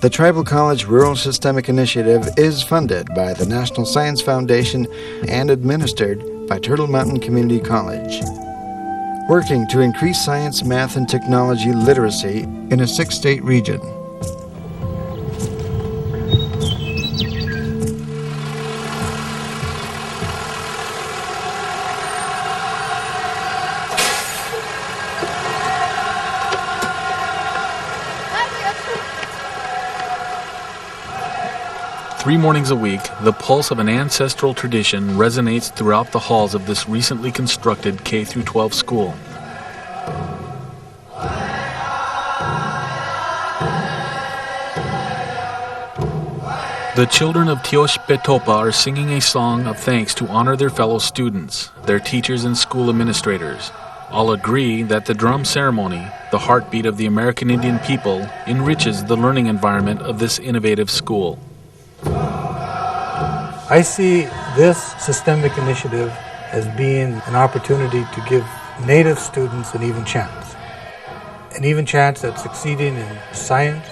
The Tribal College Rural Systemic Initiative is funded by the National Science Foundation and administered by Turtle Mountain Community College. Working to increase science, math, and technology literacy in a 6-state region. Three mornings a week, the pulse of an ancestral tradition resonates throughout the halls of this recently constructed K-12 school. The children of Teoshpetopa are singing a song of thanks to honor their fellow students, their teachers and school administrators. All agree that the drum ceremony, the heartbeat of the American Indian people, enriches the learning environment of this innovative school. I see this systemic initiative as being an opportunity to give Native students an even chance. An even chance at succeeding in science,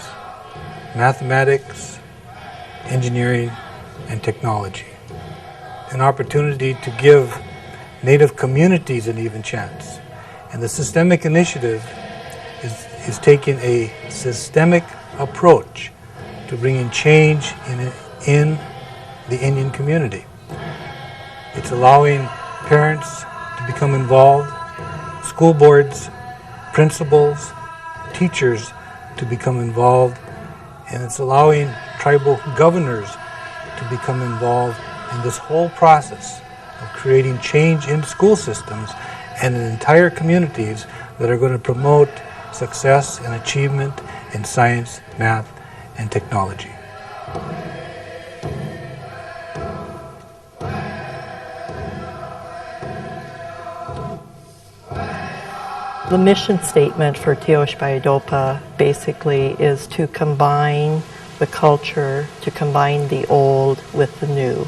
mathematics, engineering, and technology. An opportunity to give Native communities an even chance. And the systemic initiative is taking a systemic approach to bringing change in the Indian community. It's allowing parents to become involved, school boards, principals, teachers to become involved, and it's allowing tribal governors to become involved in this whole process of creating change in school systems and in entire communities that are going to promote success and achievement in science, math, and technology. The mission statement for Teoshpetopa basically is to combine the culture, to combine the old with the new.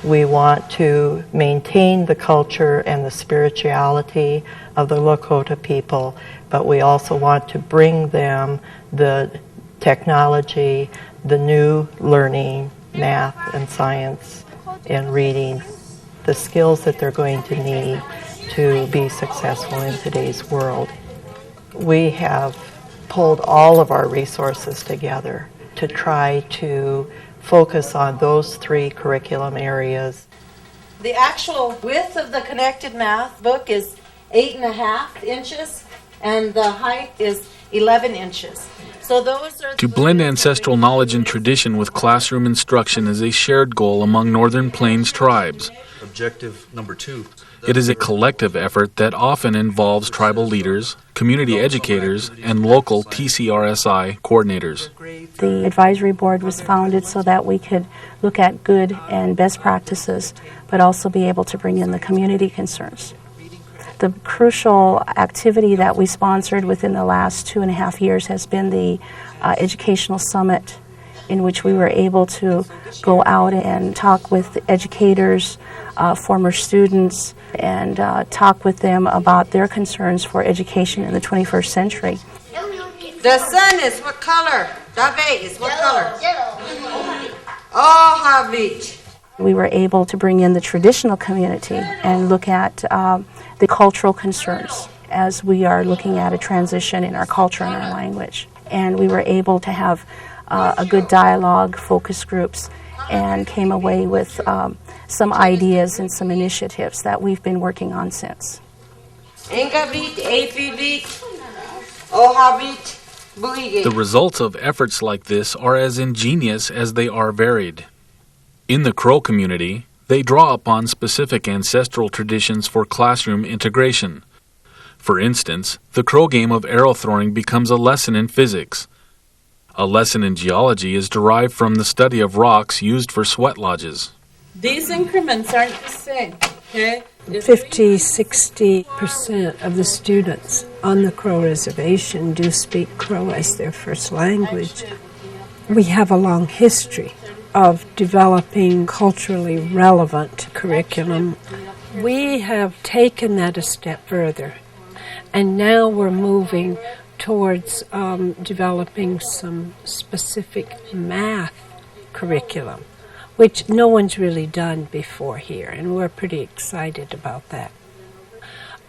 We want to maintain the culture and the spirituality of the Lakota people, but we also want to bring them the technology, the new learning, math and science and reading, the skills that they're going to need to be successful in today's world. We have pulled all of our resources together to try to focus on those three curriculum areas. The actual width of the connected math book is 8.5 inches and the height is 11 inches. So those are to blend ancestral knowledge and tradition with classroom instruction is a shared goal among Northern Plains tribes. Objective number 2. It is a collective effort that often involves tribal leaders, community educators, and local TCRSI coordinators. The advisory board was founded so that we could look at good and best practices, but also be able to bring in the community concerns. The crucial activity that we sponsored within the last 2.5 years has been the educational summit, in which we were able to go out and talk with educators, former students, and talk with them about their concerns for education in the 21st century. The sun is what color? Dave is what color? Yellow. Oh, Havit. We were able to bring in the traditional community and look at the cultural concerns as we are looking at a transition in our culture and our language. And we were able to have a good dialogue, focus groups, and came away with some ideas and some initiatives that we've been working on since. The results of efforts like this are as ingenious as they are varied. In the Crow community, they draw upon specific ancestral traditions for classroom integration. For instance, the Crow game of arrow throwing becomes a lesson in physics. A lesson in geology is derived from the study of rocks used for sweat lodges. These increments aren't the same, okay? 50-60% of the students on the Crow Reservation do speak Crow as their first language. We have a long history of developing culturally relevant curriculum. We have taken that a step further, and now we're moving towards developing some specific math curriculum, which no one's really done before here, and we're pretty excited about that.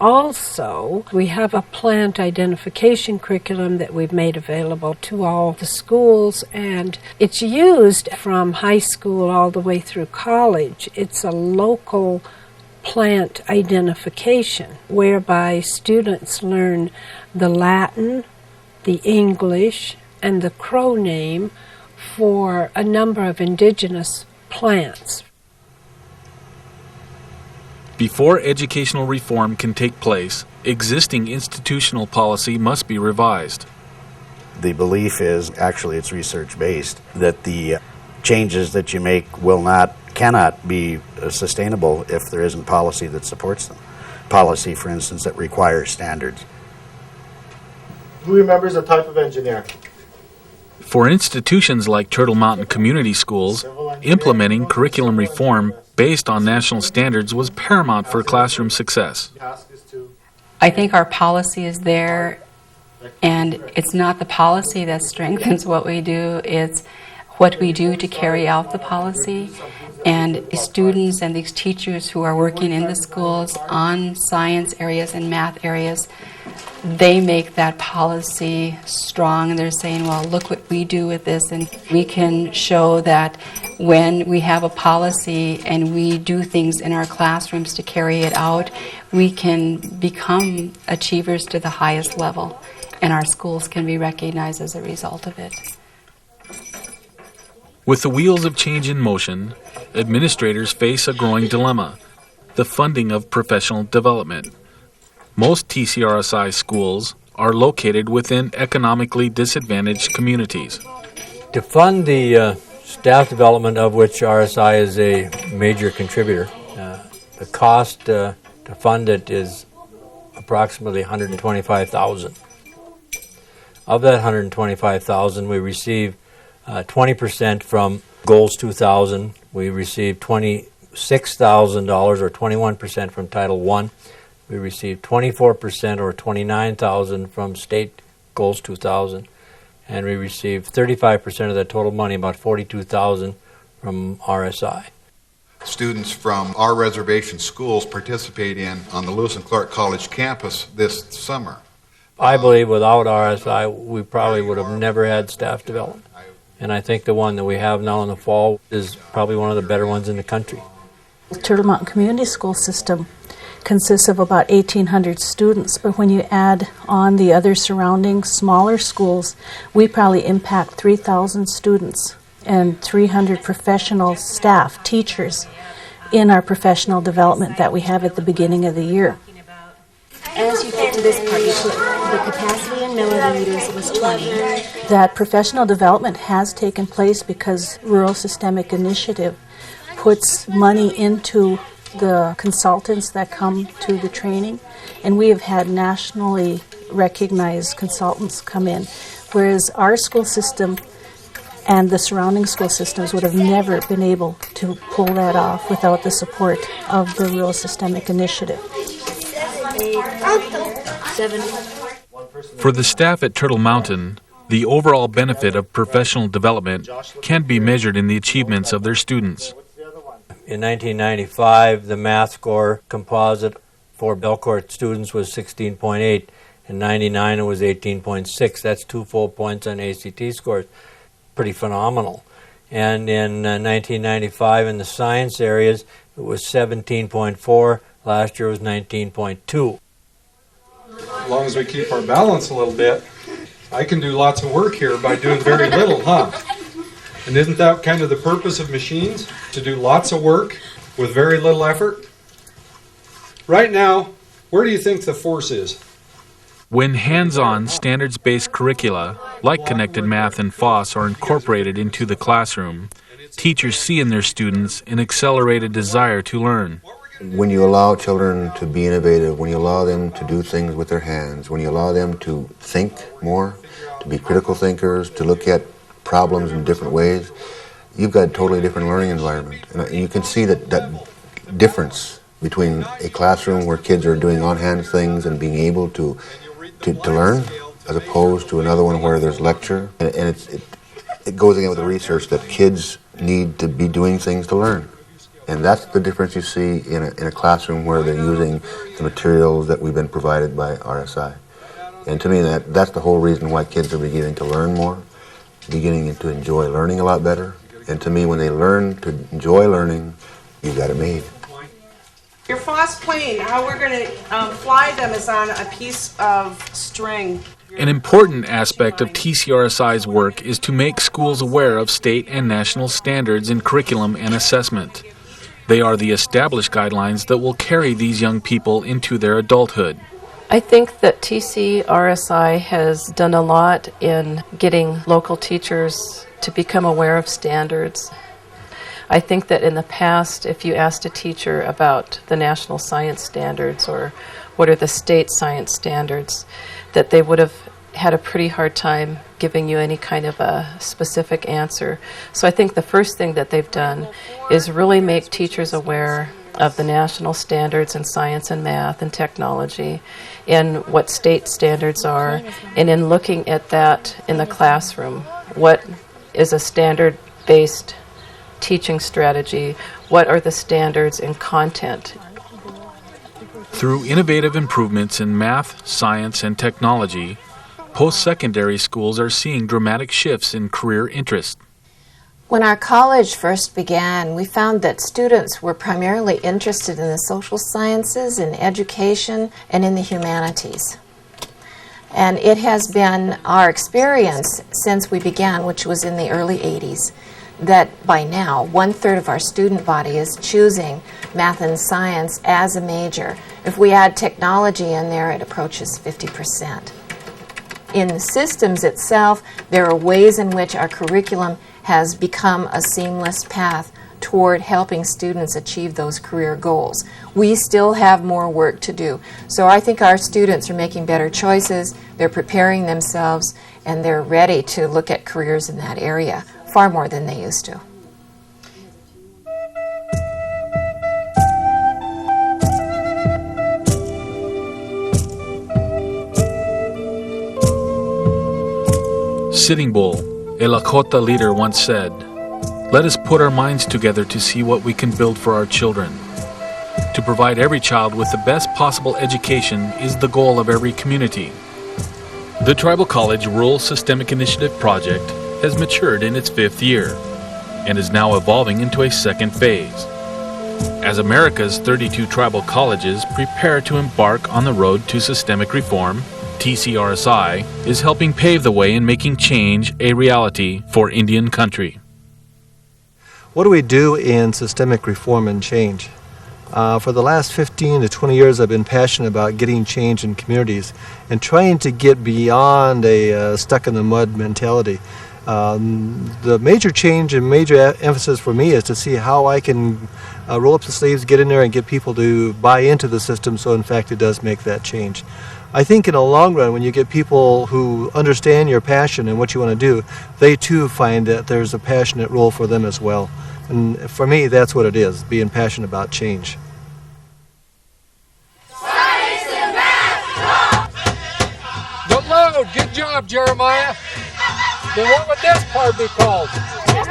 Also, we have a plant identification curriculum that we've made available to all the schools, and it's used from high school all the way through college. It's a local plant identification whereby students learn the Latin, the English, and the Crow name for a number of indigenous plants. Before educational reform can take place, existing institutional policy must be revised. The belief is, actually it's research-based, that the changes that you make cannot be sustainable if there isn't policy that supports them. Policy, for instance, that requires standards. Who remembers the type of engineer? For institutions like Turtle Mountain Community Schools, implementing curriculum reform based on national standards was paramount for classroom success. I think our policy is there, and it's not the policy that strengthens what we do, it's what we do to carry out the policy. And the students and these teachers who are working in the schools on science areas and math areas, they make that policy strong, and they're saying, well, look what we do with this, and we can show that when we have a policy and we do things in our classrooms to carry it out, we can become achievers to the highest level, and our schools can be recognized as a result of it. With the wheels of change in motion, administrators face a growing dilemma: the funding of professional development. Most TCRSI schools are located within economically disadvantaged communities. To fund the staff development, of which RSI is a major contributor, the cost to fund it is approximately $125,000. Of that $125,000, we receive 20% from Goals 2000. We receive $26,000 or 21% from Title I. We received 24% or $29,000 from State Goals 2000, and we received 35% of the total money, about $42,000, from RSI. Students from our reservation schools participate on the Lewis and Clark College campus this summer. I believe without RSI, we probably would have never had staff development, and I think the one that we have now in the fall is probably one of the better ones in the country. The Turtle Mountain Community School System consists of about 1,800 students, but when you add on the other surrounding smaller schools, we probably impact 3,000 students and 300 professional staff, teachers, in our professional development that we have at the beginning of the year. As you get to this part, you put the capacity in milliliters was 20. That professional development has taken place because Rural Systemic Initiative puts money into the consultants that come to the training, and we have had nationally recognized consultants come in, whereas our school system and the surrounding school systems would have never been able to pull that off without the support of the Rural Systemic Initiative. For the staff at Turtle Mountain, the overall benefit of professional development can be measured in the achievements of their students. In 1995, the math score composite for Belcourt students was 16.8. In 99, it was 18.6. That's 2 full points on ACT scores. Pretty phenomenal. And in 1995, in the science areas, it was 17.4. Last year was 19.2. As long as we keep our balance a little bit, I can do lots of work here by doing very little, huh? And isn't that kind of the purpose of machines? To do lots of work with very little effort? Right now, where do you think the force is? When hands-on, standards-based curricula, like Connected Math and FOSS, are incorporated into the classroom, teachers see in their students an accelerated desire to learn. When you allow children to be innovative, when you allow them to do things with their hands, when you allow them to think more, to be critical thinkers, to look at problems in different ways, you've got a totally different learning environment. And you can see that difference between a classroom where kids are doing on-hand things and being able to learn, as opposed to another one where there's lecture. And it goes again with the research that kids need to be doing things to learn. And that's the difference you see in a classroom where they're using the materials that we've been provided by RSI. And to me, that's the whole reason why kids are beginning to learn more, beginning to enjoy learning a lot better. And to me, when they learn to enjoy learning, you got it made. Your FOSS plane, how we're going to fly them is on a piece of string. An important aspect of TCRSI's work is to make schools aware of state and national standards in curriculum and assessment. They are the established guidelines that will carry these young people into their adulthood. I think that TCRSI has done a lot in getting local teachers to become aware of standards. I think that in the past, if you asked a teacher about the national science standards or what are the state science standards, that they would have had a pretty hard time giving you any kind of a specific answer. So I think the first thing that they've done is really make teachers aware of the national standards in science and math and technology and what state standards are, and in looking at that in the classroom. What is a standard-based teaching strategy? What are the standards in content? Through innovative improvements in math, science, and technology, post-secondary schools are seeing dramatic shifts in career interest. When our college first began, we found that students were primarily interested in the social sciences, in education, and in the humanities. And it has been our experience since we began, which was in the early 80s, that by now 1/3 of our student body is choosing math and science as a major. If we add technology in there, it approaches 50%. In the systems itself, there are ways in which our curriculum has become a seamless path toward helping students achieve those career goals. We still have more work to do. So I think our students are making better choices, they're preparing themselves, and they're ready to look at careers in that area far more than they used to. Sitting Bull, a Lakota leader, once said, "Let us put our minds together to see what we can build for our children. To provide every child with the best possible education is the goal of every community." The Tribal College Rural Systemic Initiative project has matured in its 5th year and is now evolving into a second phase. As America's 32 tribal colleges prepare to embark on the road to systemic reform, TCRSI is helping pave the way in making change a reality for Indian country. What do we do in systemic reform and change? For the last 15 to 20 years, I've been passionate about getting change in communities and trying to get beyond a stuck-in-the-mud mentality. The major change and major emphasis for me is to see how I can roll up the sleeves, get in there, and get people to buy into the system so, in fact, it does make that change. I think in the long run, when you get people who understand your passion and what you want to do, they too find that there's a passionate role for them as well. And for me, that's what it is, being passionate about change. Science and math! Good load! Good job, Jeremiah! Then what would this part be called? Good.